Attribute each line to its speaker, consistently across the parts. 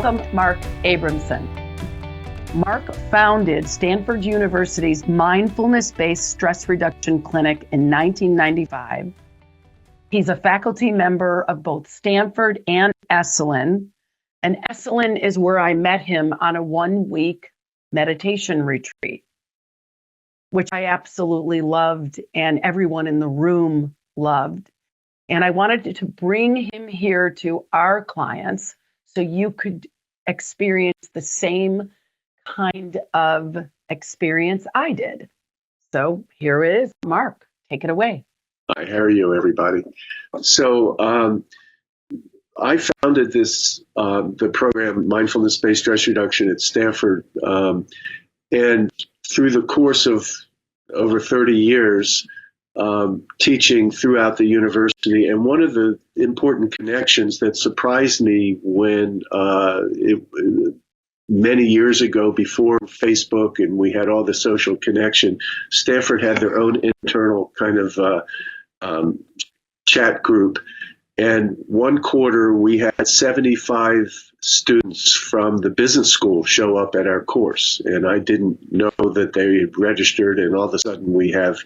Speaker 1: Welcome, Mark Abramson. Mark founded Stanford University's Mindfulness-Based Stress Reduction Clinic in 1995. He's a faculty member of both Stanford and Esalen. And Esalen is where I met him on a one-week meditation retreat, which I absolutely loved and everyone in the room loved. And I wanted to bring him here to our clients so you could experience the same kind of experience I did. So here it is. Mark, take it away.
Speaker 2: Hi, how are you, everybody? So I founded the program Mindfulness-Based Stress Reduction at Stanford. And through the course of over 30 years, teaching throughout the university. And one of the important connections that surprised me when many years ago, before Facebook and we had all the social connection, Stanford had their own internal kind of chat group. And one quarter, we had 75 students from the business school show up at our course. And I didn't know that they had registered, and all of a sudden we have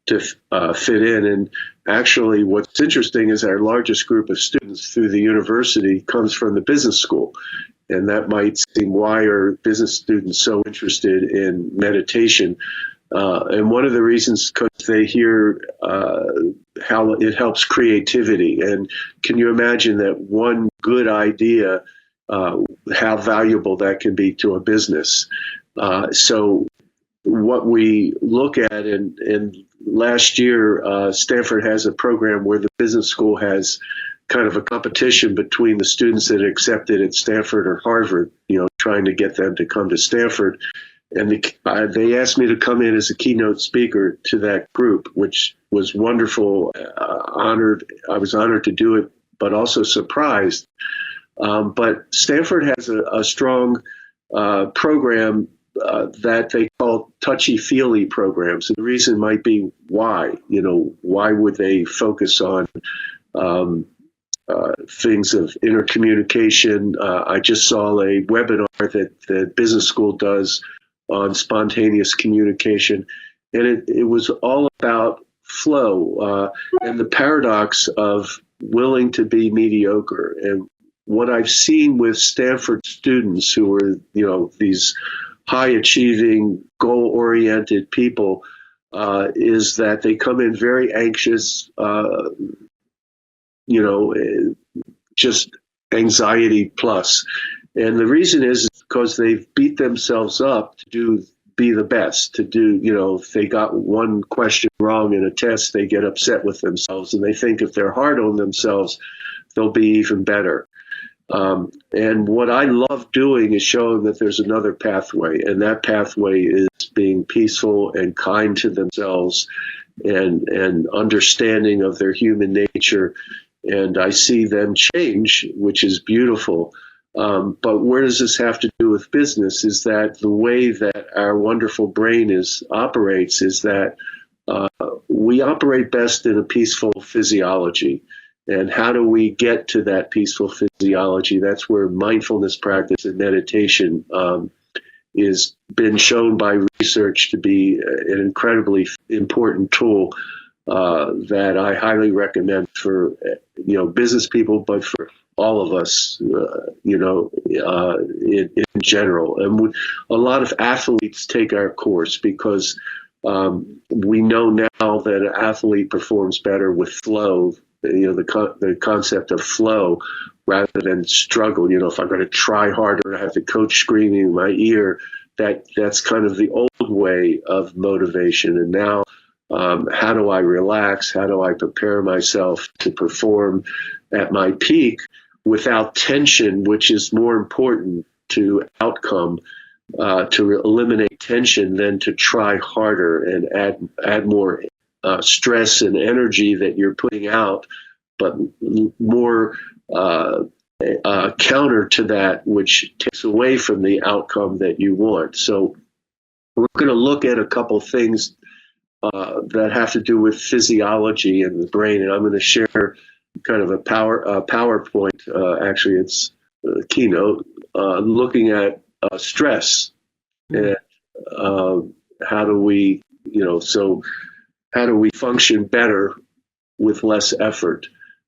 Speaker 2: to fit in. And actually, what's interesting is our largest group of students through the university comes from the business school. And that might seem, why are business students so interested in meditation? And one of the reasons, because they hear how it helps creativity. And can you imagine that one good idea, how valuable that can be to a business? So what we look at, and last year, Stanford has a program where the business school has kind of a competition between the students that are accepted at Stanford or Harvard, trying to get them to come to Stanford. And they asked me to come in as a keynote speaker to that group, which was wonderful, honored. I was honored to do it, but also surprised. But Stanford has a strong program that they call touchy-feely programs. And the reason might be why. Why would they focus on things of intercommunication? I just saw a webinar that the business school does on spontaneous communication, and it was all about flow and the paradox of willing to be mediocre. And what I've seen with Stanford students who are, these high-achieving, goal-oriented people, is that they come in very anxious, just anxiety plus. And the reason is because they've beat themselves up to be the best, to do, if they got one question wrong in a test, they get upset with themselves, and they think if they're hard on themselves, they'll be even better. And what I love doing is showing that there's another pathway, and that pathway is being peaceful and kind to themselves and understanding of their human nature. And I see them change, which is beautiful. But where does this have to do with business? Is that the way that our wonderful brain operates is that we operate best in a peaceful physiology. And how do we get to that peaceful physiology? That's where mindfulness practice and meditation is been shown by research to be an incredibly important tool that I highly recommend for business people, but for all of us, in general. And a lot of athletes take our course because we know now that an athlete performs better with flow, the concept of flow rather than struggle. If I'm going to try harder, I have the coach screaming in my ear. That's kind of the old way of motivation. And now, how do I relax? How do I prepare myself to perform at my peak without tension, which is more important to outcome, to eliminate tension than to try harder and add more stress and energy that you're putting out, but more counter to that, which takes away from the outcome that you want. So we're going to look at a couple things that have to do with physiology and the brain, and I'm going to share kind of a PowerPoint. Actually, it's a keynote looking at stress and how do we, how do we function better with less effort?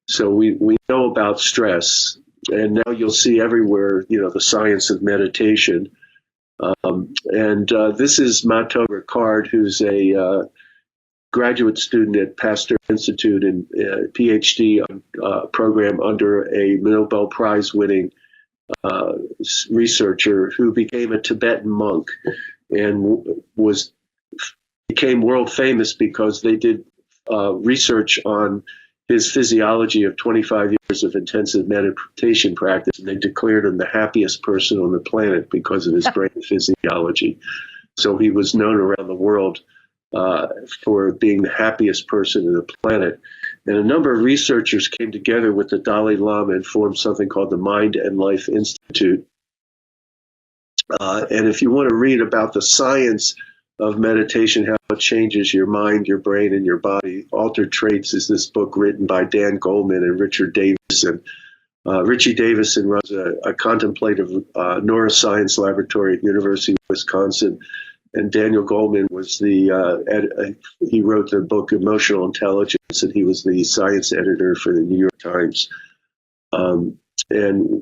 Speaker 2: So we know about stress, and now you'll see everywhere, the science of meditation. This is Mato Ricard, who's a graduate student at Pasteur Institute and PhD program under a Nobel Prize winning researcher who became a Tibetan monk and became world famous because they did research on his physiology of 25 years of intensive meditation practice, and they declared him the happiest person on the planet because of his brain physiology. So he was known around the world for being the happiest person on the planet. And a number of researchers came together with the Dalai Lama and formed something called the Mind and Life Institute. And if you want to read about the science of meditation, how it changes your mind, your brain, and your body, Altered Traits is this book written by Dan Goleman and Richard Davison. Richie Davison runs a contemplative neuroscience laboratory at University of Wisconsin. And Daniel Goleman was he wrote the book Emotional Intelligence, and he was the science editor for the New York Times. And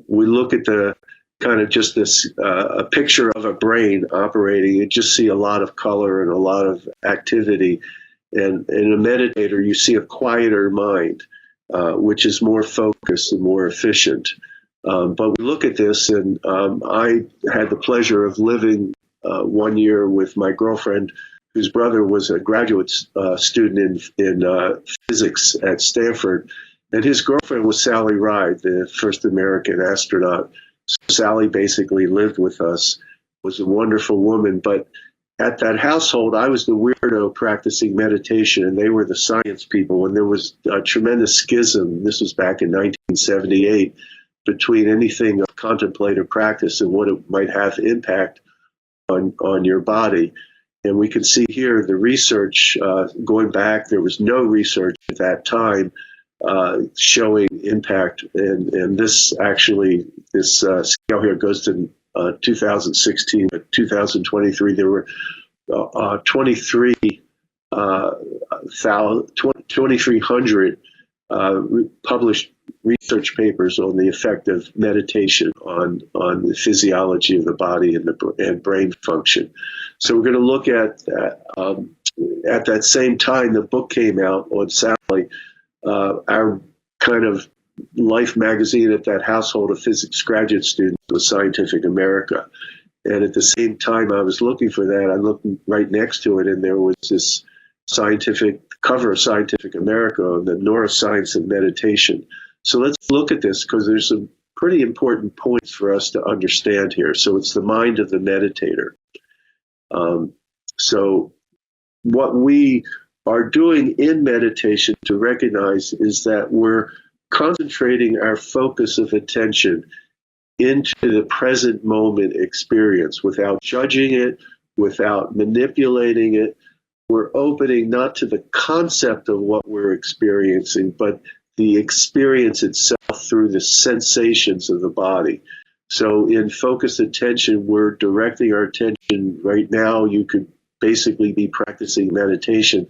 Speaker 2: we look at the kind of just this a picture of a brain operating. You just see a lot of color and a lot of activity. And in a meditator, you see a quieter mind, which is more focused and more efficient. But we look at this, and I had the pleasure of living 1 year with my girlfriend, whose brother was a graduate student in physics at Stanford. And his girlfriend was Sally Ride, the first American astronaut. So Sally basically lived with us, was a wonderful woman. But at that household, I was the weirdo practicing meditation, and they were the science people. And there was a tremendous schism. This was back in 1978 between anything of contemplative practice and what it might have impact on your body. And we can see here the research going back. There was no research at that time showing impact. And this actually, this scale here goes to 2016, but 2023, there were 2,300 published research papers on the effect of meditation on the physiology of the body and brain function. So we're going to look at that same time the book came out on Sally, our kind of life magazine at that household of physics graduate students was Scientific America. And at the same time I was looking for that, I looked right next to it, and there was this scientific cover of Scientific America on the neuroscience of meditation. So let's look at this, because there's some pretty important points for us to understand here. So it's the mind of the meditator. So what we are doing in meditation to recognize is that we're concentrating our focus of attention into the present moment experience without judging it, without manipulating it. We're opening not to the concept of what we're experiencing, but the experience itself through the sensations of the body. So in focused attention, we're directing our attention. Right now, you could basically be practicing meditation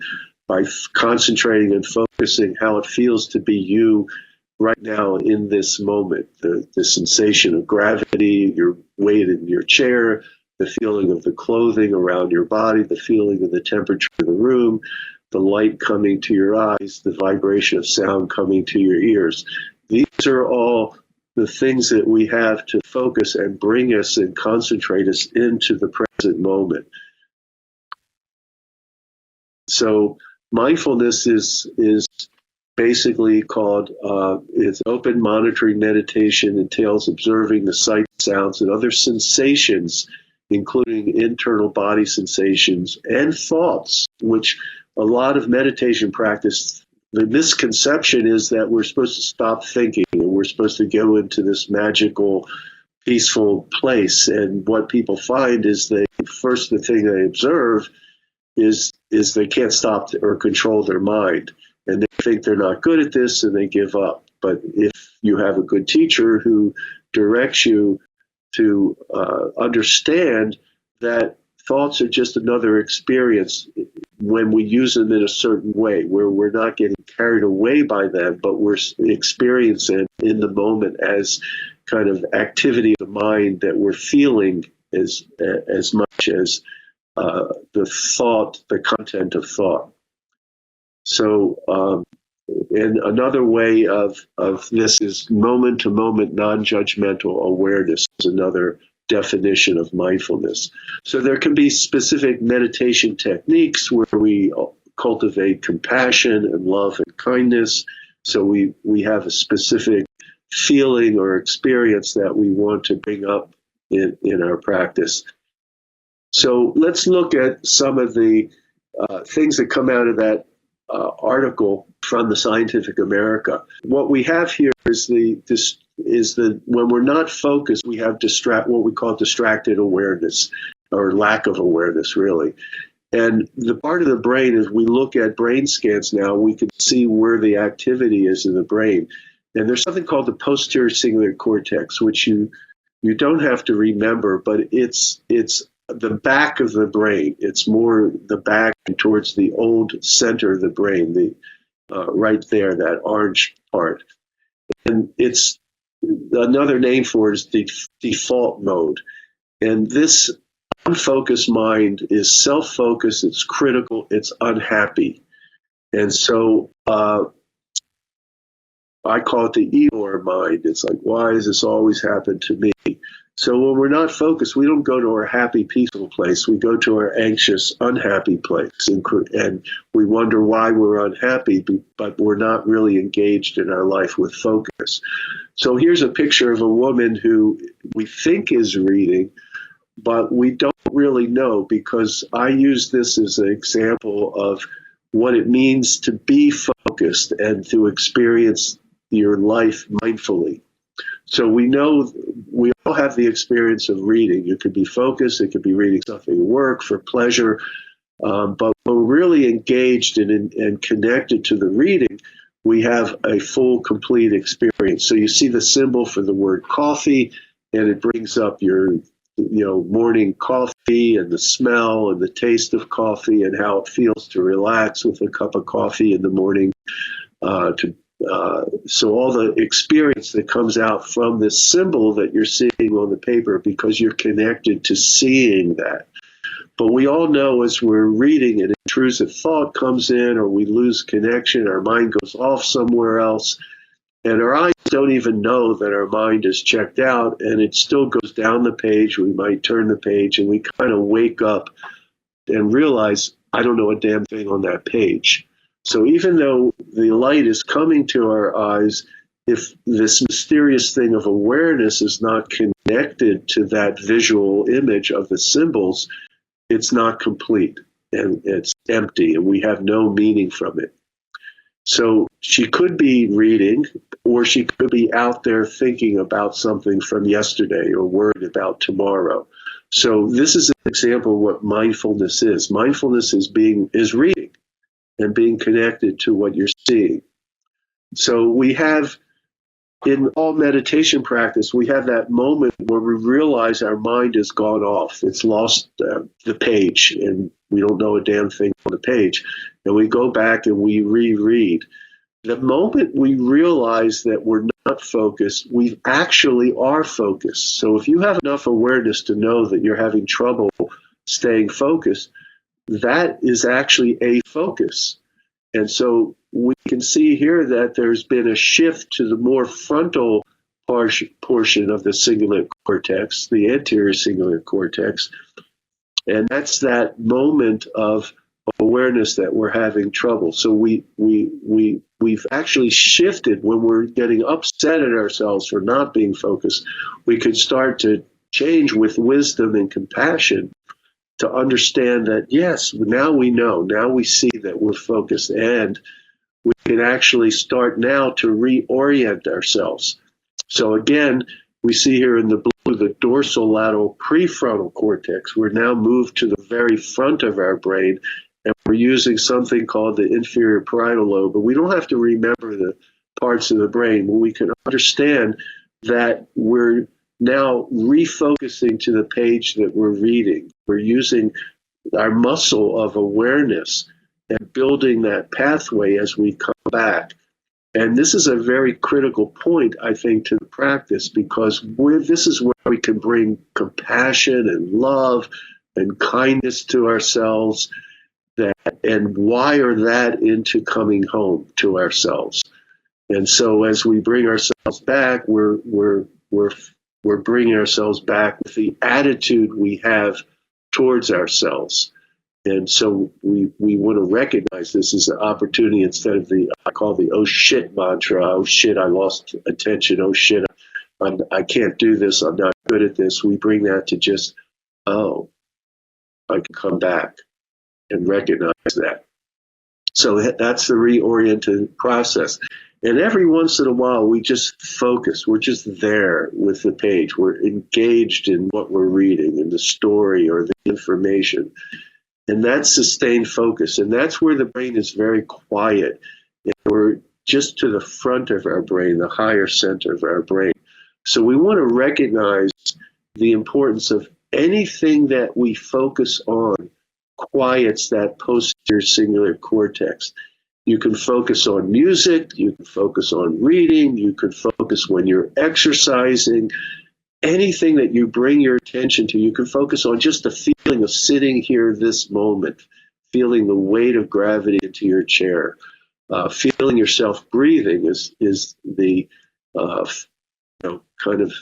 Speaker 2: by concentrating and focusing how it feels to be you right now in this moment. The sensation of gravity, your weight in your chair, the feeling of the clothing around your body, the feeling of the temperature of the room, the light coming to your eyes, the vibration of sound coming to your ears. These are all the things that we have to focus and bring us and concentrate us into the present moment. So mindfulness is basically called, it's open monitoring meditation, entails observing the sights, sounds, and other sensations, including internal body sensations and thoughts, which a lot of meditation practice, the misconception is that we're supposed to stop thinking and we're supposed to go into this magical, peaceful place. And what people find is the thing they observe is they can't stop or control their mind. And they think they're not good at this and they give up. But if you have a good teacher who directs you to understand that thoughts are just another experience when we use them in a certain way, where we're not getting carried away by them, but we're experiencing in the moment as kind of activity of the mind that we're feeling as much as the thought, the content of thought. So, and another way of this is moment-to-moment non-judgmental awareness is another definition of mindfulness. So there can be specific meditation techniques where we cultivate compassion and love and kindness. So we have a specific feeling or experience that we want to bring up in our practice. So let's look at some of the things that come out of that article from the Scientific America. What we have here is when we're not focused, we have what we call distracted awareness, or lack of awareness, really. And the part of the brain, as we look at brain scans now, we can see where the activity is in the brain. And there's something called the posterior cingulate cortex, which you don't have to remember, but it's the back of the brain. It's more the back towards the old center of the brain, right there, that orange part. And it's another name for it is the default mode. And this unfocused mind is self-focused, it's critical, it's unhappy. And so I call it the Eeyore mind. It's like, why does this always happen to me? So when we're not focused, we don't go to our happy, peaceful place. We go to our anxious, unhappy place. And we wonder why we're unhappy, but we're not really engaged in our life with focus. So here's a picture of a woman who we think is reading, but we don't really know, because I use this as an example of what it means to be focused and to experience your life mindfully. So we know we all have the experience of reading. You could be focused, it could be reading something at work for pleasure, but when we're really engaged and connected to the reading, we have a full, complete experience. So you see the symbol for the word coffee, and it brings up your morning coffee and the smell and the taste of coffee and how it feels to relax with a cup of coffee in the morning. So all the experience that comes out from this symbol that you're seeing on the paper, because you're connected to seeing that. But we all know as we're reading, an intrusive thought comes in, or we lose connection, our mind goes off somewhere else, and our eyes don't even know that our mind is checked out, and it still goes down the page. We might turn the page, and we kind of wake up and realize, I don't know a damn thing on that page. So even though the light is coming to our eyes, if this mysterious thing of awareness is not connected to that visual image of the symbols, it's not complete, and it's empty, and we have no meaning from it. So she could be reading, or she could be out there thinking about something from yesterday or worried about tomorrow. So this is an example of what mindfulness is. Mindfulness is reading and being connected to what you're seeing. So we have, in all meditation practice, we have that moment where we realize our mind has gone off. It's lost the page, and we don't know a damn thing on the page. And we go back and we reread. The moment we realize that we're not focused, we actually are focused. So if you have enough awareness to know that you're having trouble staying focused, that is actually a focus. And so we can see here that there's been a shift to the more frontal portion of the cingulate cortex, the anterior cingulate cortex. And that's that moment of awareness that we're having trouble. So we've actually shifted. When we're getting upset at ourselves for not being focused, we could start to change with wisdom and compassion to understand that, yes, now we know, now we see that we're focused, and we can actually start now to reorient ourselves. So again, we see here in the blue, the dorsolateral prefrontal cortex. We're now moved to the very front of our brain, and we're using something called the inferior parietal lobe. But we don't have to remember the parts of the brain. We can understand that we're now refocusing to the page that we're reading. We're using our muscle of awareness and building that pathway as we come back. And this is a very critical point, I think, to the practice, because this is where we can bring compassion and love and kindness to ourselves, and wire that into coming home to ourselves. And so as we bring ourselves back, we're bringing ourselves back with the attitude we have towards ourselves. And so we want to recognize this as an opportunity instead of I call the oh shit mantra. Oh shit, I lost attention. Oh shit, I can't do this. I'm not good at this. We bring that to just, oh, I can come back and recognize that. So that's the reoriented process. And every once in a while, we just focus. We're just there with the page. We're engaged in what we're reading, in the story or the information. And that's sustained focus. And that's where the brain is very quiet. And we're just to the front of our brain, the higher center of our brain. So we want to recognize the importance of anything that we focus on quiets that posterior cingulate cortex. You can focus on music, you can focus on reading, you can focus when you're exercising. Anything that you bring your attention to, you can focus on just the feeling of sitting here this moment, feeling the weight of gravity into your chair, feeling yourself breathing is the kind of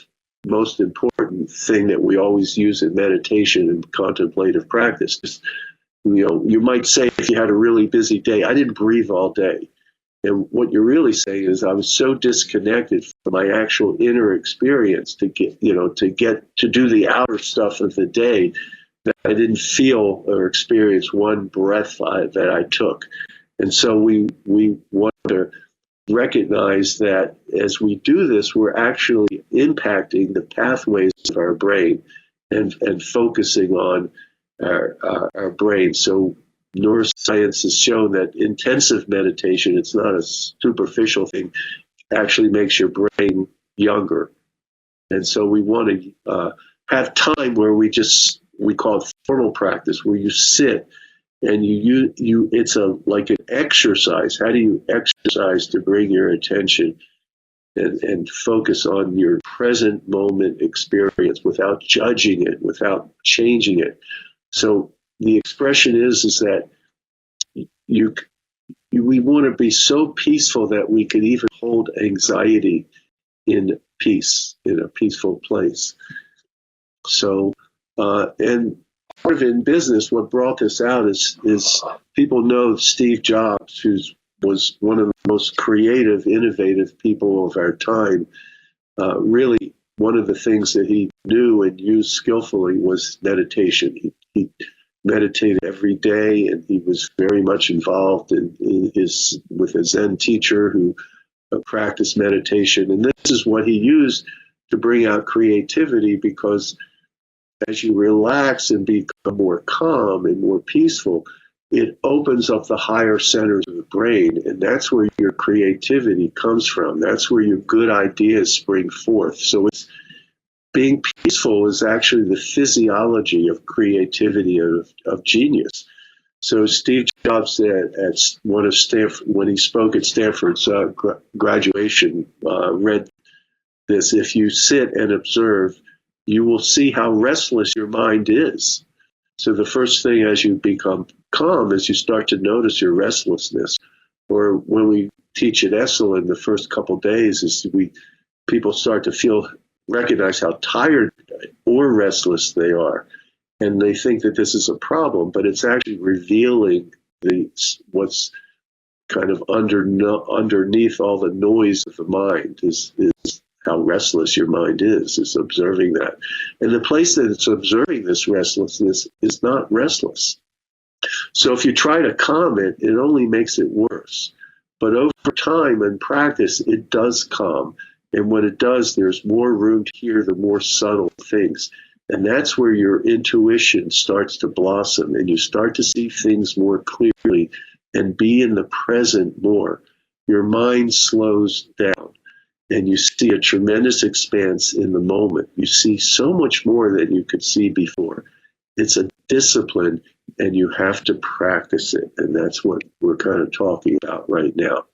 Speaker 2: most important thing that we always use in meditation and contemplative practice. Just, you might say if you had a really busy day, I didn't breathe all day. And what you're really saying is I was so disconnected from my actual inner experience to do the outer stuff of the day that I didn't feel or experience one breath that I took. And so we want to recognize that as we do this, we're actually impacting the pathways of our brain and focusing on our brain. So neuroscience has shown that intensive meditation, it's not a superficial thing, actually makes your brain younger. And so we want to have time where we call it formal practice, where you sit and it's like an exercise. How do you exercise to bring your attention and focus on your present moment experience without judging it, without changing it? So the expression is that we want to be so peaceful that we can even hold anxiety in peace, in a peaceful place. So, and part of it in business, what brought this out is people know Steve Jobs, who was one of the most creative, innovative people of our time. Really, one of the things that he knew and used skillfully was meditation. He meditated every day, and he was very much involved with a Zen teacher who practiced meditation. And this is what he used to bring out creativity, because as you relax and become more calm and more peaceful, it opens up the higher centers of the brain, and that's where your creativity comes from. That's where your good ideas spring forth. So it's being peaceful is actually the physiology of creativity, of genius. So Steve Jobs at one of Stanford, when he spoke at Stanford's graduation, read this: if you sit and observe, you will see how restless your mind is. So the first thing as you become calm is you start to notice your restlessness. Or when we teach at Esalen, the first couple days is people start to recognize how tired or restless they are. And they think that this is a problem, but it's actually revealing what's kind of underneath all the noise of the mind is how restless your mind is observing that. And the place that it's observing this restlessness is not restless. So if you try to calm it, it only makes it worse. But over time and practice, it does calm. And when it does, there's more room to hear the more subtle things. And that's where your intuition starts to blossom, and you start to see things more clearly and be in the present more. Your mind slows down. and you see a tremendous expanse in the moment. You see so much more than you could see before. It's a discipline, and you have to practice it, and that's what we're kind of talking about right now.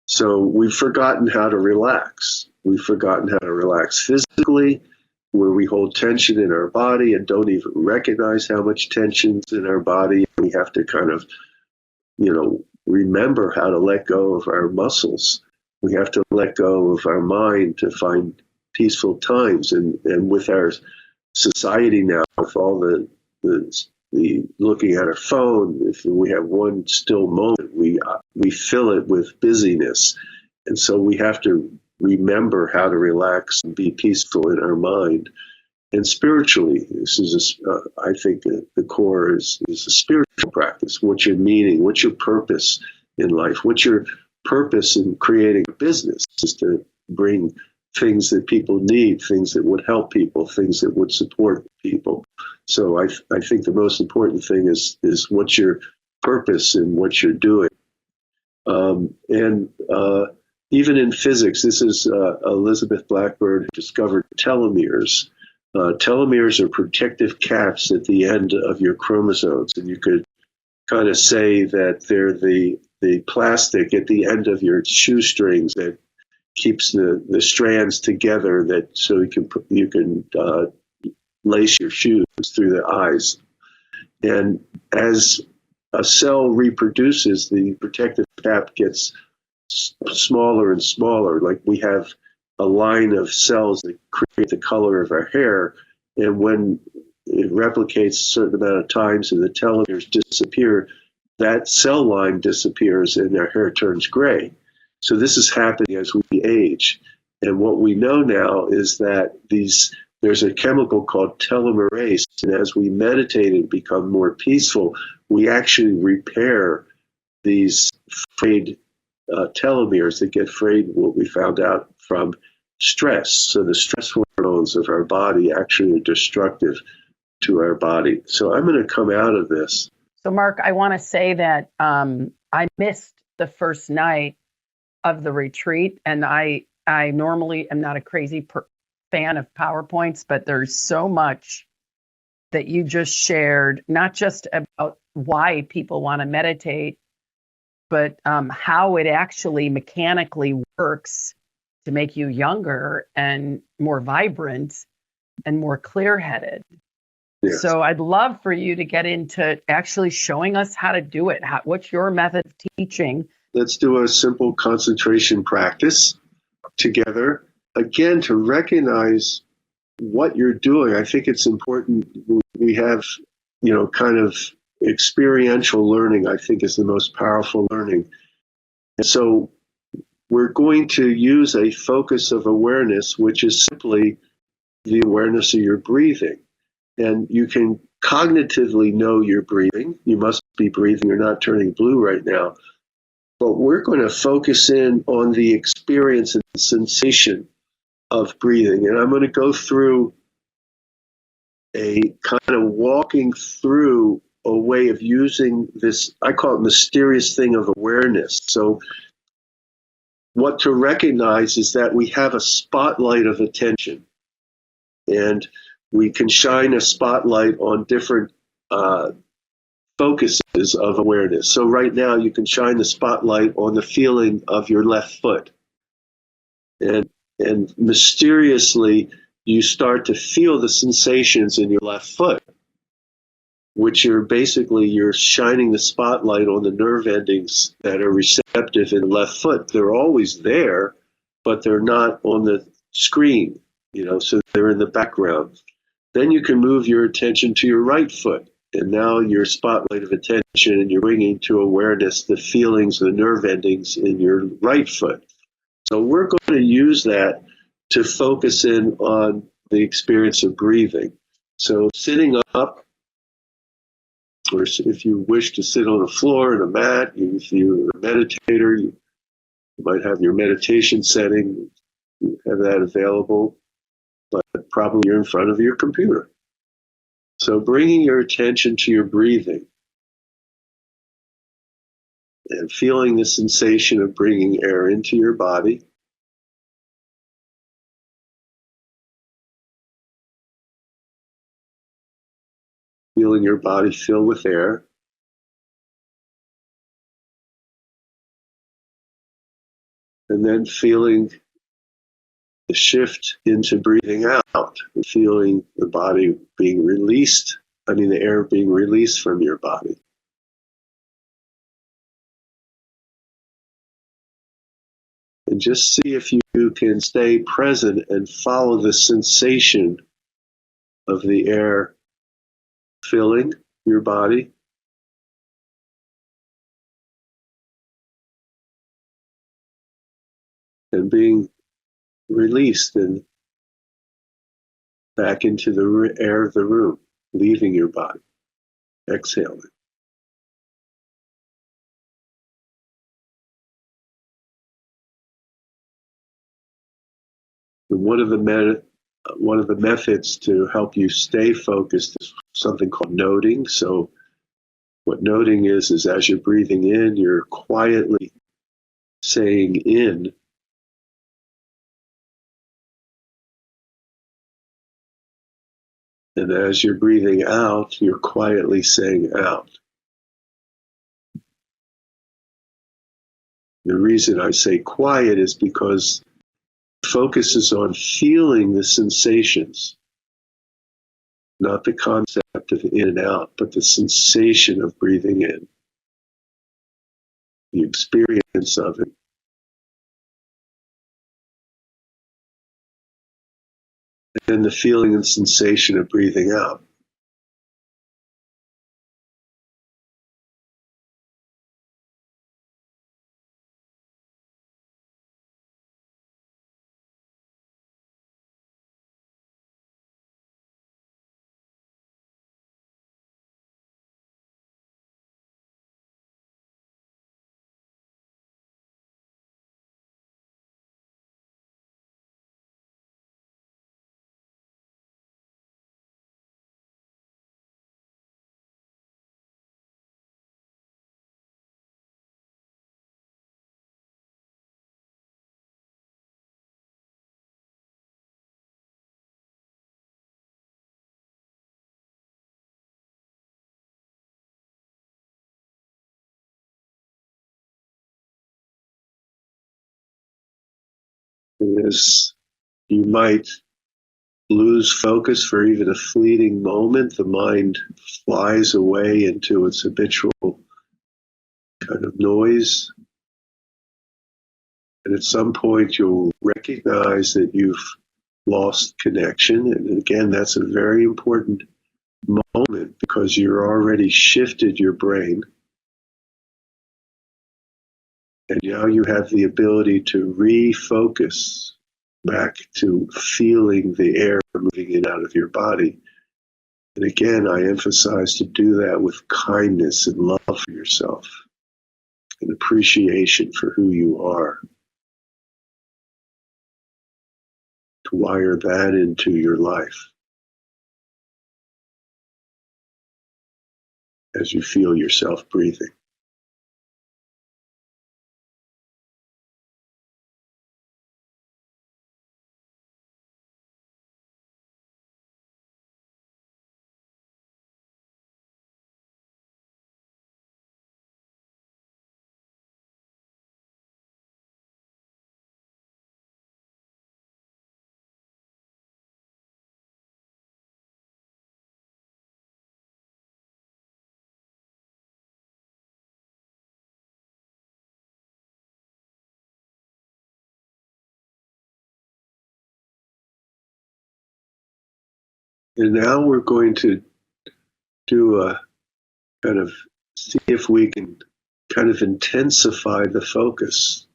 Speaker 2: So we've forgotten how to relax. We've forgotten how to relax physically, where we hold tension in our body and don't even recognize how much tension's in our body. We have to kind of, remember how to let go of our muscles. We have to let go of our mind to find peaceful times. And with our society now, with all the looking at our phone, if we have one still moment, we fill it with busyness. And so we have to remember how to relax and be peaceful in our mind. And spiritually, this is, I think, the core is a spiritual practice. What's your meaning? What's your purpose in life? What's your purpose in creating a business? Is to bring things that people need, things that would help people, things that would support people. So I think the most important thing is what's your purpose in what you're doing. Even in physics, this is Elizabeth Blackburn who discovered telomeres. Telomeres are protective caps at the end of your chromosomes, and you could kind of say that they're the plastic at the end of your shoestrings that keeps the strands together, that so you can lace your shoes through the eyes. And as a cell reproduces, the protective cap gets smaller and smaller. Like we have a line of cells that create the color of our hair, and when it replicates a certain amount of times and the telomeres disappear, that cell line disappears and our hair turns gray. So this is happening as we age. And what we know now is that there's a chemical called telomerase, and as we meditate and become more peaceful, we actually repair these frayed telomeres that get frayed, what we found out from stress. So the stress hormones of our body actually are destructive to our body. So I'm going to come out of this.
Speaker 1: So Mark, I want to say that I missed the first night of the retreat, and I normally am not a crazy fan of PowerPoints, but there's so much that you just shared, not just about why people want to meditate, but how it actually mechanically works to make you younger and more vibrant and more clear-headed. Yes. So I'd love for you to get into actually showing us how to do it. What's your method of teaching?
Speaker 2: Let's do a simple concentration practice together. Again, to recognize what you're doing. I think it's important. We have, kind of experiential learning, I think, is the most powerful learning. And so we're going to use a focus of awareness, which is simply the awareness of your breathing. And you can cognitively know you're breathing. You must be breathing. You're not turning blue right now. But we're going to focus in on the experience and sensation of breathing. And I'm going to go through a kind of walking through a way of using this, I call it mysterious thing of awareness. So what to recognize is that we have a spotlight of attention, and we can shine a spotlight on different focuses of awareness. So right now you can shine the spotlight on the feeling of your left foot. And mysteriously, you start to feel the sensations in your left foot, which are basically you're shining the spotlight on the nerve endings that are receptive in the left foot. They're always there, but they're not on the screen, so they're in the background. Then you can move your attention to your right foot, and now your spotlight of attention, and you're bringing to awareness the feelings, the nerve endings in your right foot. So we're going to use that to focus in on the experience of breathing. So sitting up, or if you wish to sit on the floor in a mat, if you're a meditator, you might have your meditation setting, you have that available, but probably you're in front of your computer. So bringing your attention to your breathing. and feeling the sensation of bringing air into your body. Feeling your body fill with air. And then feeling the shift into breathing out, and feeling the body being released, the air being released from your body. And just see if you can stay present and follow the sensation of the air filling your body. And being released and back into the air of the room, leaving your body, exhaling. And one of the methods to help you stay focused is something called noting. So what noting is as you're breathing in, you're quietly saying in. And as you're breathing out, you're quietly saying out. The reason I say quiet is because focus is on feeling the sensations, not the concept of in and out, but the sensation of breathing in, the experience of it. And the feeling and sensation of breathing out. And as you might lose focus for even a fleeting moment, the mind flies away into its habitual kind of noise. And at some point, you'll recognize that you've lost connection. And again, that's a very important moment because you're already shifted your brain. And now you have the ability to refocus back to feeling the air moving in and out of your body. And again, I emphasize to do that with kindness and love for yourself and appreciation for who you are. To wire that into your life as you feel yourself breathing. And now we're going to do a kind of see if we can kind of intensify the focus.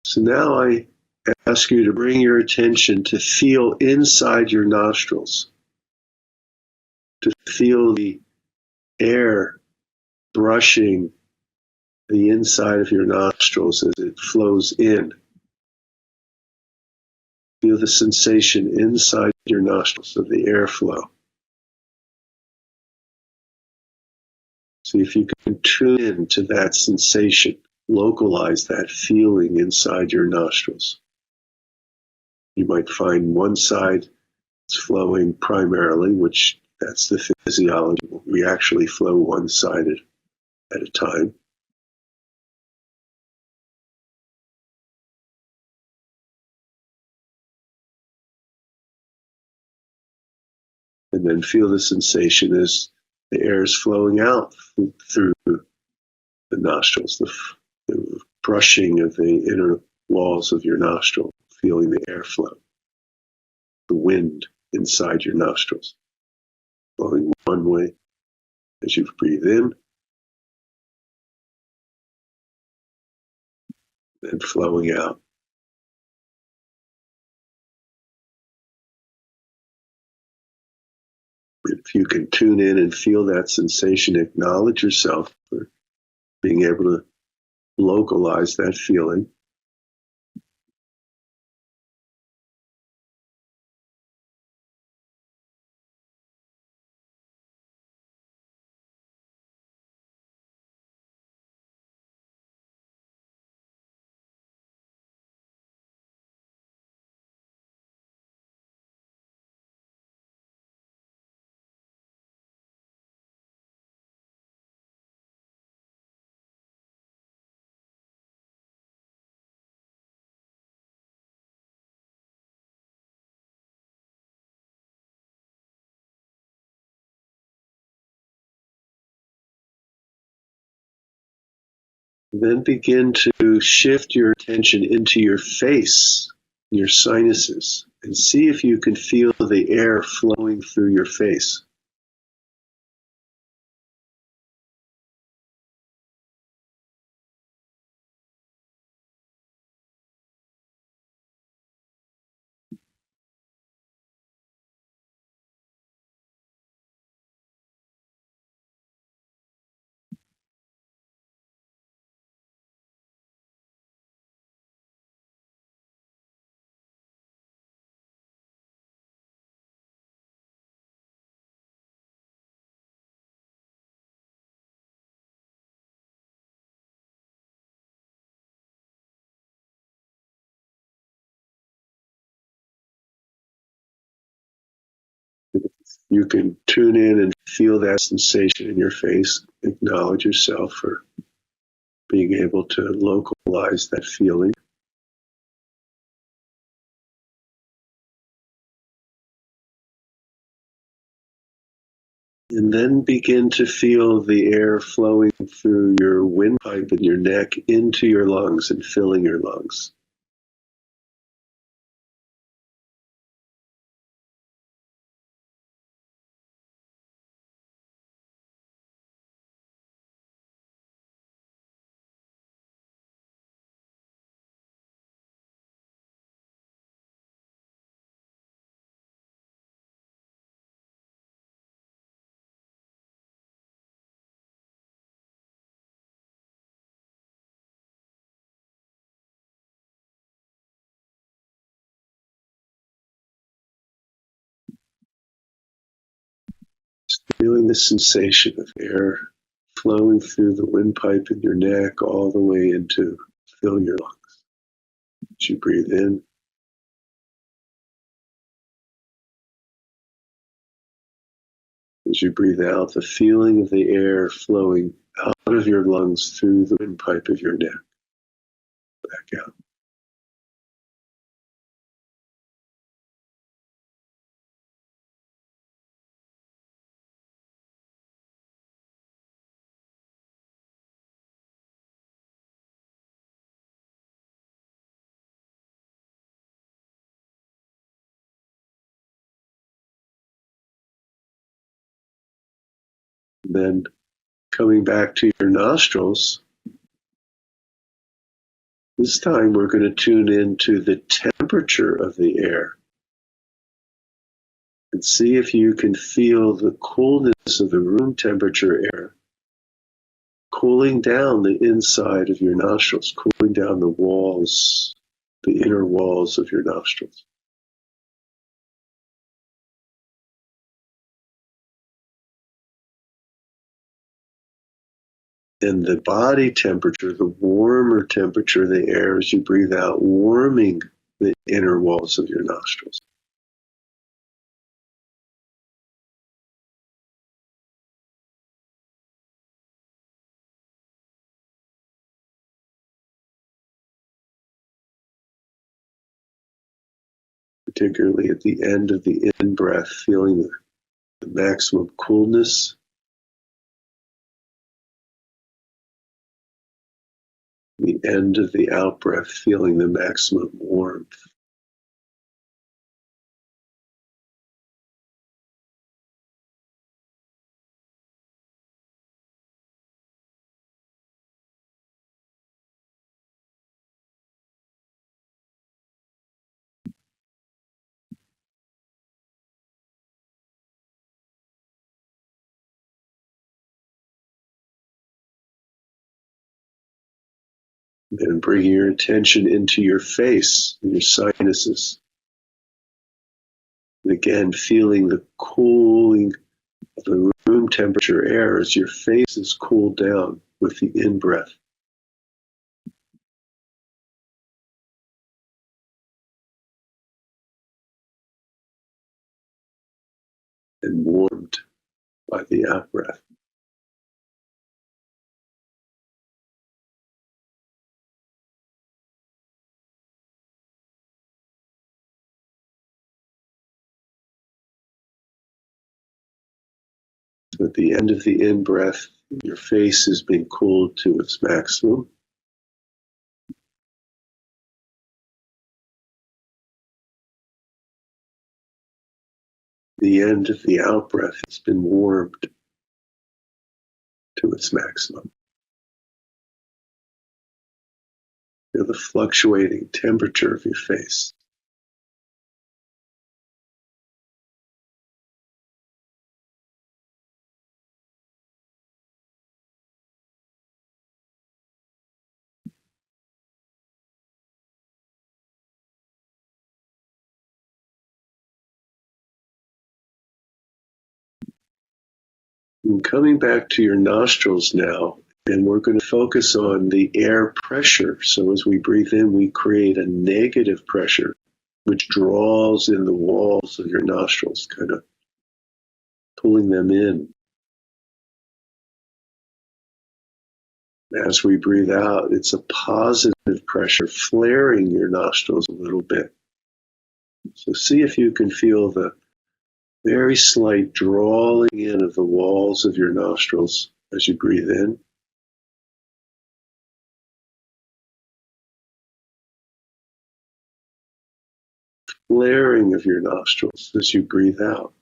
Speaker 2: So now I ask you to bring your attention to feel inside your nostrils, to feel the air brushing the inside of your nostrils as it flows in. Feel the sensation inside your nostrils of the airflow. See if you can tune in to that sensation, localize that feeling inside your nostrils. You might find one side is flowing primarily, which that's the physiology. We actually flow one-sided at a time. And then feel the sensation as the air is flowing out through the nostrils, the brushing of the inner walls of your nostril, feeling the airflow, the wind inside your nostrils, flowing one way as you breathe in, and flowing out. If you can tune in and feel that sensation, acknowledge yourself for being able to localize that feeling. Then begin to shift your attention into your face, your sinuses, and see if you can feel the air flowing through your face. You can tune in and feel that sensation in your face. Acknowledge yourself for being able to localize that feeling. And then begin to feel the air flowing through your windpipe in your neck into your lungs and filling your lungs. Feeling the sensation of air flowing through the windpipe in your neck all the way into fill your lungs. As you breathe in, as you breathe out, the feeling of the air flowing out of your lungs through the windpipe of your neck. Back out. And then coming back to your nostrils, this time we're going to tune into the temperature of the air and see if you can feel the coolness of the room temperature air cooling down the inside of your nostrils, cooling down the walls, the inner walls of your nostrils. And the body temperature, the warmer temperature of the air as you breathe out, warming the inner walls of your nostrils. Particularly at the end of the in-breath, feeling the maximum coolness. The end of the out-breath, feeling the maximum warmth. Then bring your attention into your face, your sinuses. And again, feeling the cooling of the room temperature air as your face is cooled down with the in-breath. And warmed by the out-breath. So at the end of the in-breath, your face is being cooled to its maximum. The end of the out-breath has been warmed to its maximum. Feel the fluctuating temperature of your face. And coming back to your nostrils now, and we're going to focus on the air pressure. So as we breathe in, we create a negative pressure, which draws in the walls of your nostrils, kind of pulling them in. As we breathe out, it's a positive pressure, flaring your nostrils a little bit. So see if you can feel the very slight drawing in of the walls of your nostrils as you breathe in. Flaring of your nostrils as you breathe out.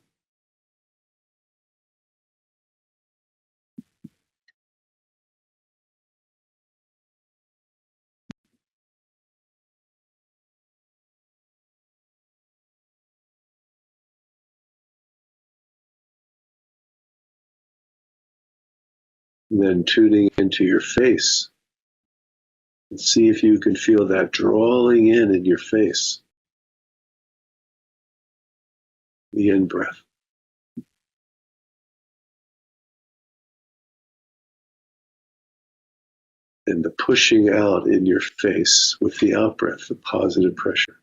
Speaker 2: And then tuning into your face. And see if you can feel that drawing in your face. The in-breath. And the pushing out in your face with the out-breath, the positive pressure.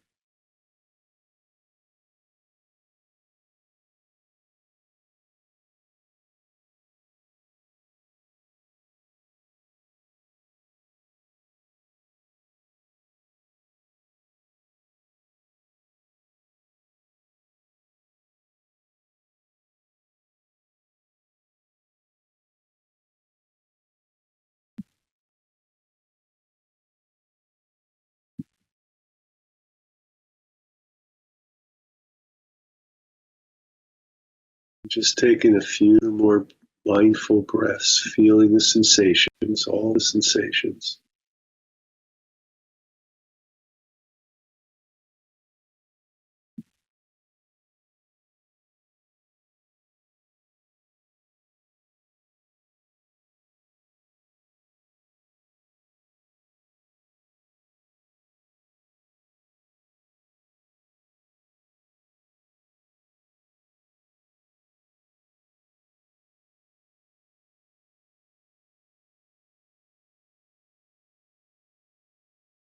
Speaker 2: Just taking a few more mindful breaths, feeling the sensations, all the sensations.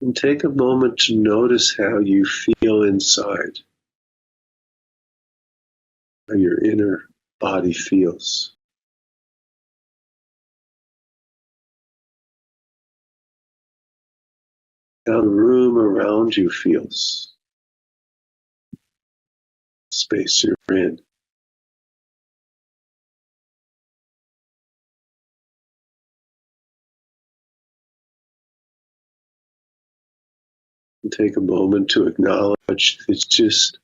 Speaker 2: And take a moment to notice how you feel inside, how your inner body feels. How the room around you feels, space you're in. And take a moment to acknowledge it's just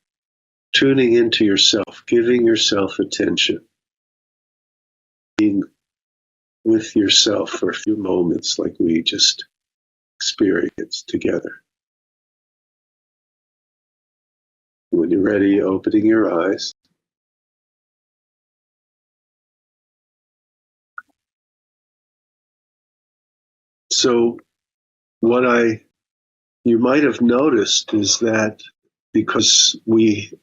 Speaker 2: tuning into yourself, giving yourself attention, being with yourself for a few moments like we just experienced together. When you're ready, opening your eyes. So you might have noticed is that because we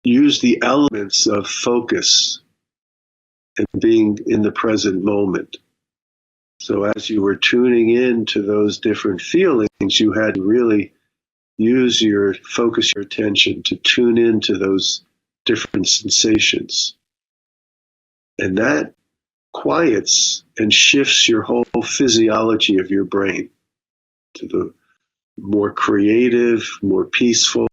Speaker 2: use the elements of focus and being in the present moment. So as you were tuning in to those different feelings, you had to really focus your attention to tune into those different sensations. And that quiets and shifts your whole physiology of your brain to the more creative, more peaceful.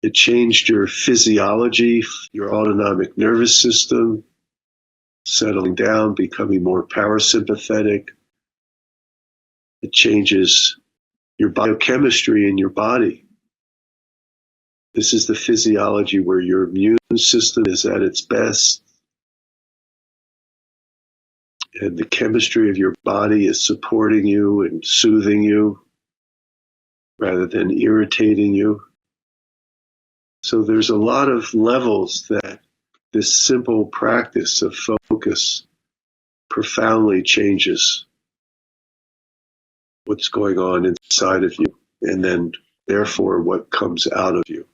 Speaker 2: It changed your physiology, your autonomic nervous system, settling down, becoming more parasympathetic. It changes your biochemistry in your body. This is the physiology where your immune system is at its best. And the chemistry of your body is supporting you and soothing you rather than irritating you. So there's a lot of levels that this simple practice of focus profoundly changes what's going on inside of you, and then therefore what comes out of you.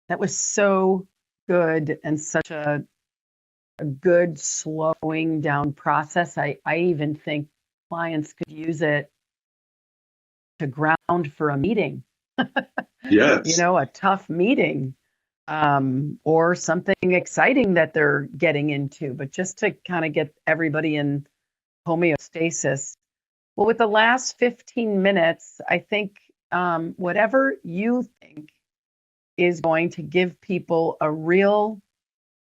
Speaker 1: That was so good and such a good slowing down process. I even think clients could use it to ground for a meeting.
Speaker 2: Yes.
Speaker 1: A tough meeting, or something exciting that they're getting into, but just to kind of get everybody in homeostasis. Well, with the last 15 minutes, I think whatever you think is going to give people a real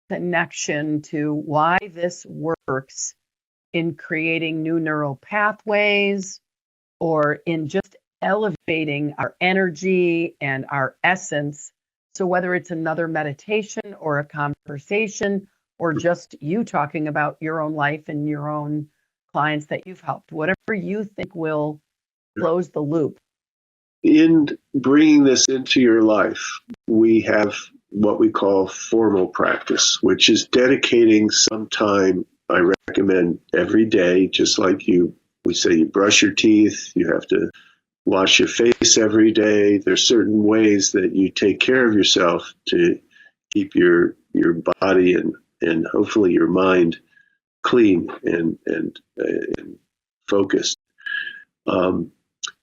Speaker 1: connection to why this works in creating new neural pathways or in just elevating our energy and our essence. So whether it's another meditation or a conversation or just you talking about your own life and your own clients that you've helped, whatever you think will close the loop.
Speaker 2: In bringing this into your life, we have what we call formal practice, which is dedicating some time. I recommend every day, just like we say you brush your teeth, you have to wash your face every day. There's certain ways that you take care of yourself to keep your body and hopefully your mind clean and focused.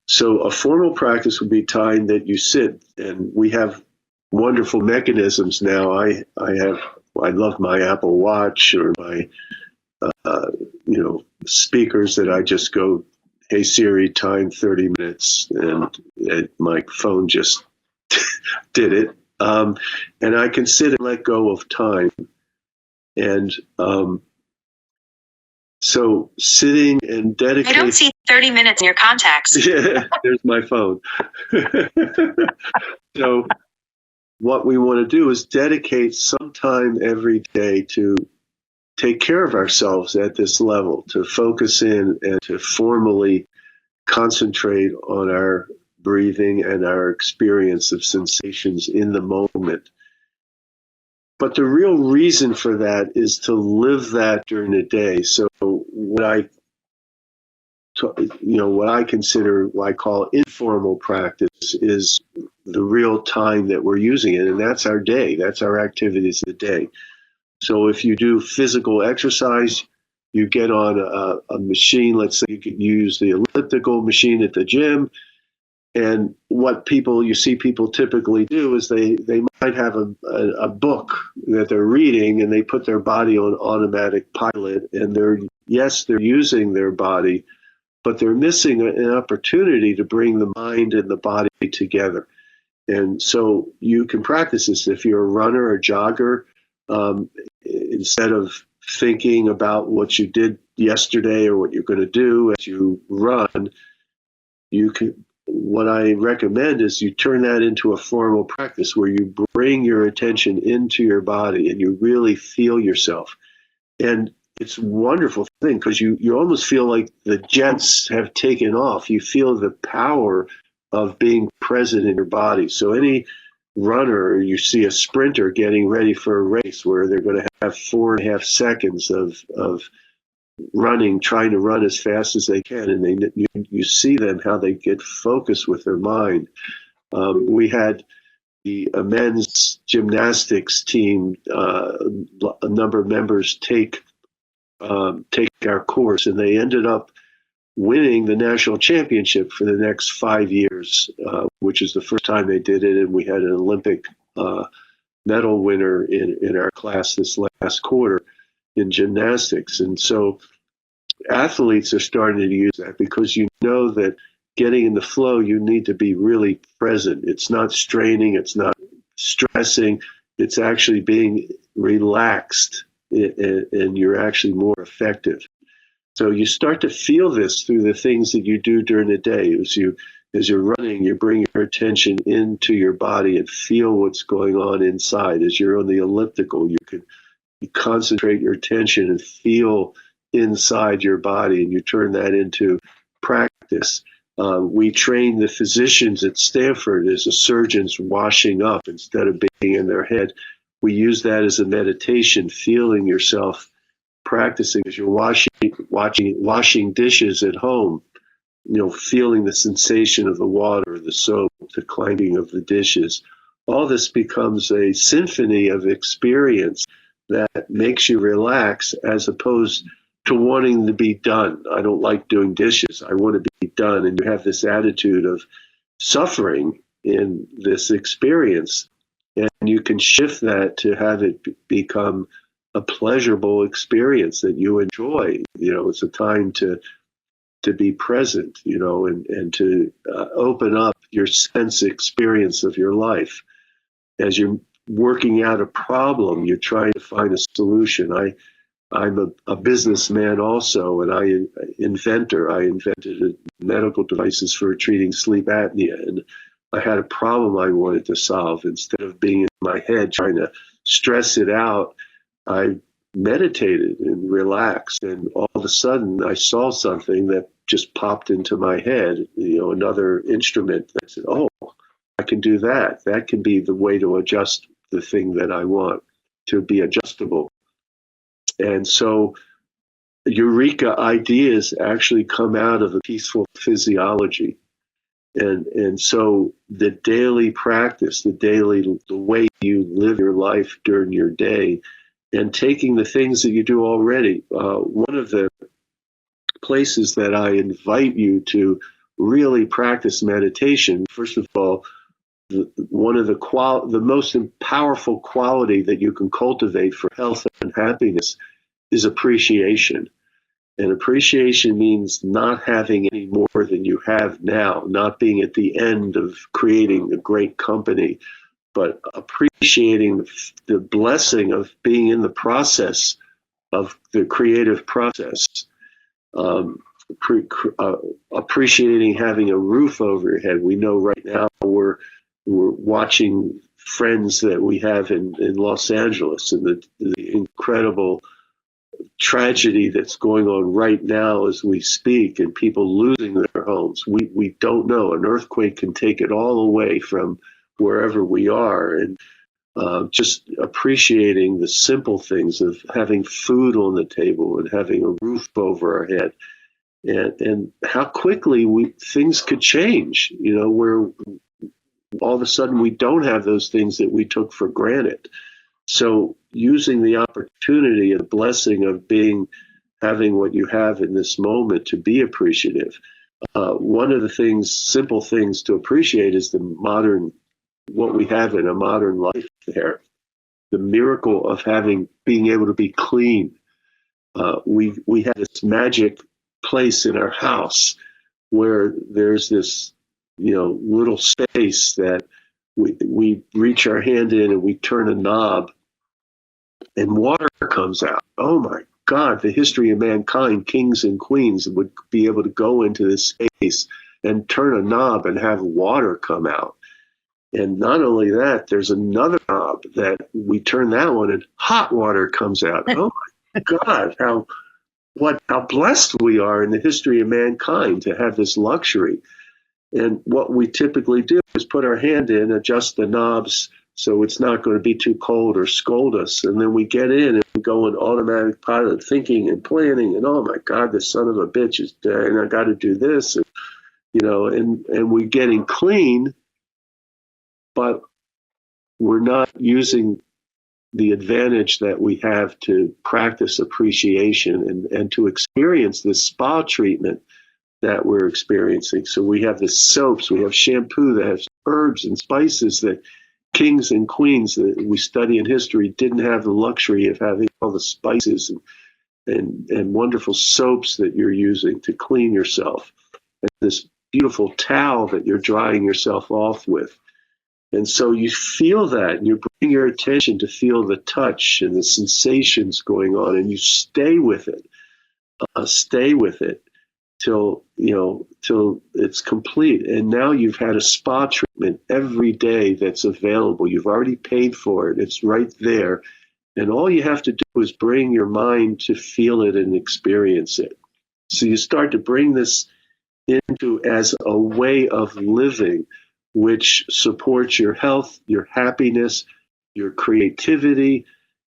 Speaker 2: So a formal practice would be time that you sit, and we have wonderful mechanisms now. I love my Apple Watch or my speakers that I just go, hey Siri, time 30 minutes, and my phone just did it. And I can sit and let go of time. And so sitting and dedicating.
Speaker 3: I don't see 30 minutes in your contacts.
Speaker 2: Yeah, there's my phone. So what we want to do is dedicate some time every day to take care of ourselves at this level, to focus in and to formally concentrate on our breathing and our experience of sensations in the moment. But the real reason for that is to live that during the day. So what I consider, what I call informal practice, is the real time that we're using it, and that's our day. That's our activities of the day. So if you do physical exercise, you get on a machine. Let's say you could use the elliptical machine at the gym. And what you see people typically do is they might have a book that they're reading, and they put their body on automatic pilot, and they're using their body, but they're missing an opportunity to bring the mind and the body together. And so you can practice this if you're a runner or jogger. Instead of thinking about what you did yesterday or what you're going to do as you run, what I recommend is you turn that into a formal practice where you bring your attention into your body and you really feel yourself. And it's a wonderful thing because you almost feel like the jets have taken off. You feel the power of being present in your body. So any runner, you see a sprinter getting ready for a race where they're going to have 4.5 seconds of running, trying to run as fast as they can, and you see them how they get focused with their mind. We had the men's gymnastics team, a number of members take our course, and they ended up winning the national championship for the next 5 years, which is the first time they did it, and we had an Olympic medal winner in our class this last quarter in gymnastics. And so athletes are starting to use that because you know that getting in the flow, you need to be really present. It's not straining, it's not stressing, it's actually being relaxed, and you're actually more effective. So you start to feel this through the things that you do during the day. As you're running, you bring your attention into your body and feel what's going on inside. As you're on the elliptical, you concentrate your attention and feel inside your body, and you turn that into practice. We train the physicians at Stanford as a surgeons washing up instead of being in their head. We use that as a meditation, feeling yourself practicing as you're washing dishes at home, feeling the sensation of the water, the soap, the clanking of the dishes. All this becomes a symphony of experience that makes you relax as opposed to wanting to be done. I don't like doing dishes. I want to be done. And you have this attitude of suffering in this experience. And you can shift that to have it become a pleasurable experience that you enjoy. It's a time to be present, and to open up your sense experience of your life. As you're working out a problem, you're trying to find a solution. I'm a businessman also, and I invented medical devices for treating sleep apnea, and I had a problem I wanted to solve. Instead of being in my head trying to stress it out, I meditated and relaxed, and all of a sudden I saw something that just popped into my head, another instrument that said, oh, I can do that. That can be the way to adjust the thing that I want to be adjustable. And so eureka ideas actually come out of a peaceful physiology. And so the daily practice, the way you live your life during your day, and taking the things that you do already. One of the places that I invite you to really practice meditation, first of all, one of the most powerful quality that you can cultivate for health and happiness is appreciation. And appreciation means not having any more than you have now, not being at the end of creating a great company, but appreciating the blessing of being in the process of the creative process. Appreciating having a roof over your head. We know right now we're watching friends that we have in Los Angeles, and the incredible tragedy that's going on right now as we speak, and people losing their homes. We don't know. An earthquake can take it all away from wherever we are, and just appreciating the simple things of having food on the table and having a roof over our head, and how quickly things could change, where all of a sudden we don't have those things that we took for granted. So using the opportunity and the blessing of having what you have in this moment to be appreciative. one of the simple things to appreciate is what we have in a modern life there. The miracle of being able to be clean. We have this magic place in our house where there's this, little space that we reach our hand in and we turn a knob and water comes out. Oh my God, the history of mankind, kings and queens would be able to go into this space and turn a knob and have water come out. And not only that, there's another knob that we turn that one and hot water comes out. Oh my God, how blessed we are in the history of mankind to have this luxury. And what we typically do is put our hand in, adjust the knobs so it's not going to be too cold or scold us. And then we get in and we go in automatic pilot thinking and planning. And oh my God, this son of a bitch is dead and I got to do this. And, and we're getting clean, but we're not using the advantage that we have to practice appreciation and to experience this spa treatment that we're experiencing. So we have the soaps, we have shampoo that has herbs and spices that kings and queens that we study in history didn't have the luxury of having all the spices and wonderful soaps that you're using to clean yourself. And this beautiful towel that you're drying yourself off with. And so you feel that, and you bring your attention to feel the touch and the sensations going on, and you stay with it till it's complete. And now you've had a spa treatment every day that's available. You've already paid for it. It's right there. And all you have to do is bring your mind to feel it and experience it. So you start to bring this into as a way of living, which supports your health, your happiness, your creativity,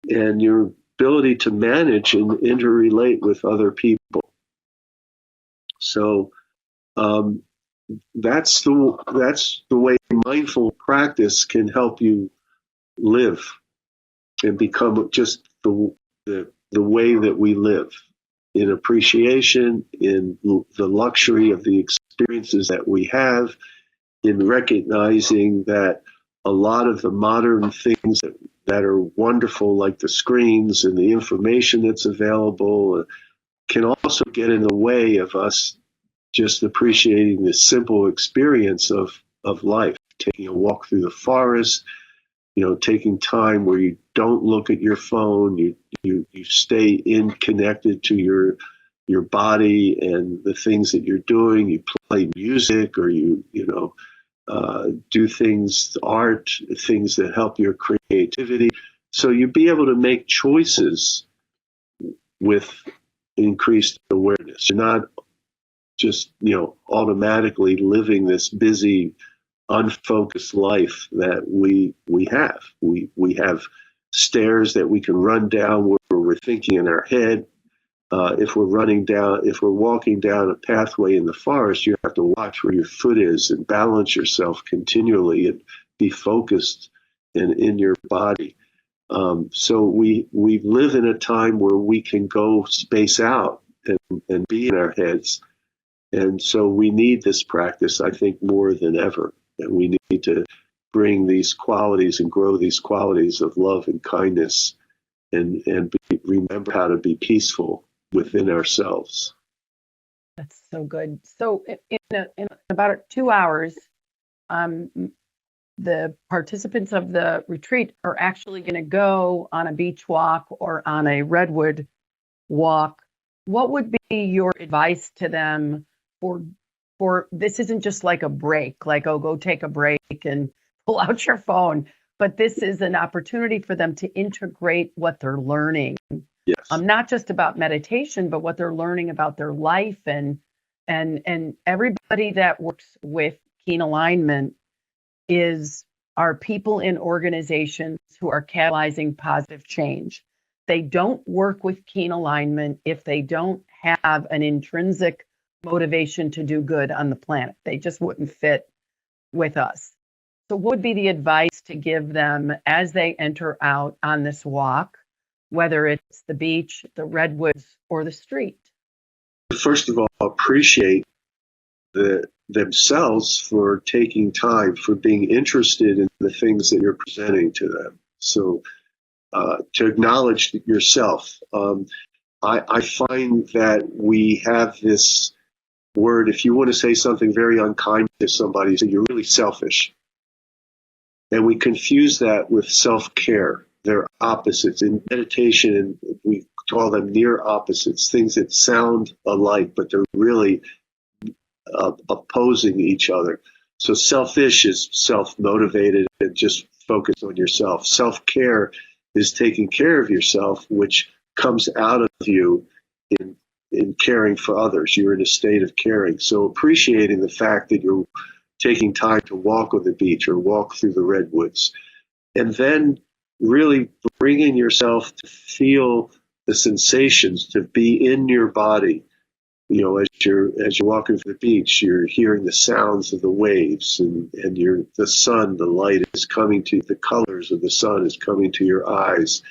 Speaker 2: and your ability to manage and interrelate with other people. So that's the way mindful practice can help you live and become just the way that we live, in appreciation, in the luxury of the experiences that we have, in recognizing that a lot of the modern things that are wonderful, like the screens and the information that's available, can also get in the way of us just appreciating the simple experience of life. Taking a walk through the forest, taking time where you don't look at your phone, you stay connected to your body and the things that you're doing. You play music, or you do art, things that help your creativity. So you be able to make choices with increased awareness. You're not just, automatically living this busy, unfocused life that we have. We have stairs that we can run down where we're thinking in our head. If we're walking down a pathway in the forest, you have to watch where your foot is and balance yourself continually and be focused and in your body. So we live in a time where we can go space out and be in our heads. And so we need this practice, I think, more than ever. And we need to bring these qualities and grow these qualities of love and kindness and remember how to be peaceful within ourselves.
Speaker 1: That's so good. So in about 2 hours, the participants of the retreat are actually going to go on a beach walk or on a redwood walk. What would be your advice to them for this? Isn't just like a break, like, oh, go take a break and pull out your phone, but this is an opportunity for them to integrate what they're learning.
Speaker 2: Yes.
Speaker 1: Not just about meditation, but what they're learning about their life, and everybody that works with keen alignment are people in organizations who are catalyzing positive change. They don't work with keen alignment if they don't have an intrinsic motivation to do good on the planet. They just wouldn't fit with us. So what would be the advice to give them as they enter out on this walk, whether it's the beach, the redwoods, or the street?
Speaker 2: First of all, appreciate themselves for taking time, for being interested in the things that you're presenting to them. So to acknowledge yourself. I find that we have this word, if you want to say something very unkind to somebody, so you're really selfish. And we confuse that with self-care. They're opposites. In meditation, we call them near opposites, things that sound alike, but they're really opposing each other. So selfish is self-motivated and just focus on yourself. Self-care is taking care of yourself, which comes out of you in caring for others. You're in a state of caring. So appreciating the fact that you're taking time to walk on the beach or walk through the redwoods, and then really bringing yourself to feel the sensations, to be in your body. You know, as you're walking through the beach, you're hearing the sounds of the waves, and the sun, the light is coming to, the colors of the sun is coming to your eyes,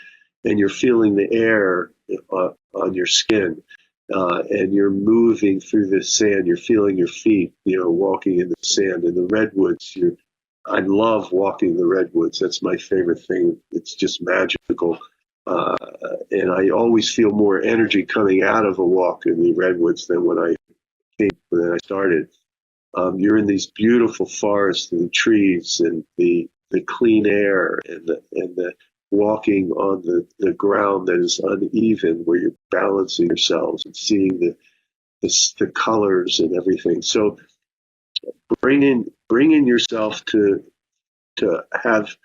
Speaker 2: and you're feeling the air on your skin, and you're moving through the sand. You're feeling your feet, walking in the sand. In the redwoods, I love walking the redwoods. That's my favorite thing. It's just magical. And I always feel more energy coming out of a walk in the redwoods than when I started. You're in these beautiful forests and the trees and the clean air and the walking on the ground that is uneven, where you're balancing yourselves and seeing the colors and everything. So bringing yourself to have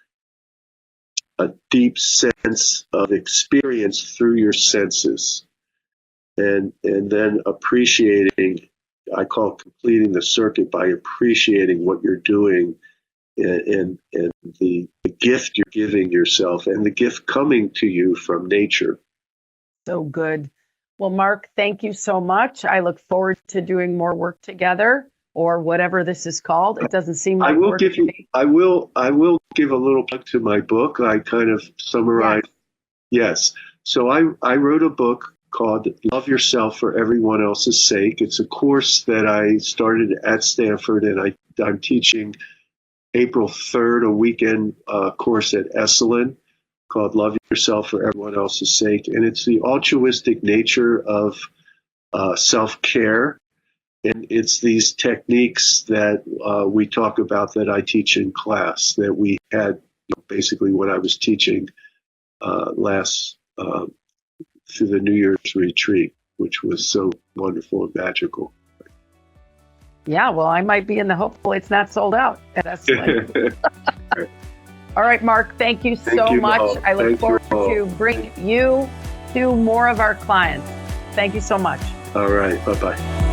Speaker 2: a deep sense of experience through your senses, and then appreciating, I call completing the circuit by appreciating what you're doing and the gift you're giving yourself and the gift coming to you from nature.
Speaker 1: So good. Well, Mark, thank you so much. I look forward to doing more work together, or whatever this is called. It doesn't seem like
Speaker 2: I will give a little plug to my book. I kind of summarize. Yes. So I wrote a book called Love Yourself for Everyone Else's Sake. It's a course that I started at Stanford, and I'm teaching April 3rd, a weekend course at Esalen called Love Yourself for Everyone Else's Sake. And it's the altruistic nature of self-care. And it's these techniques that we talk about that I teach in class, that we had basically when I was teaching last through the New Year's retreat, which was so wonderful and magical.
Speaker 1: Yeah, well, I might be in the hopefully it's not sold out at Esalen. All right, Mark, thank you so much.
Speaker 2: All.
Speaker 1: I look forward to bring you to more of our clients. Thank you so much.
Speaker 2: All right, bye-bye.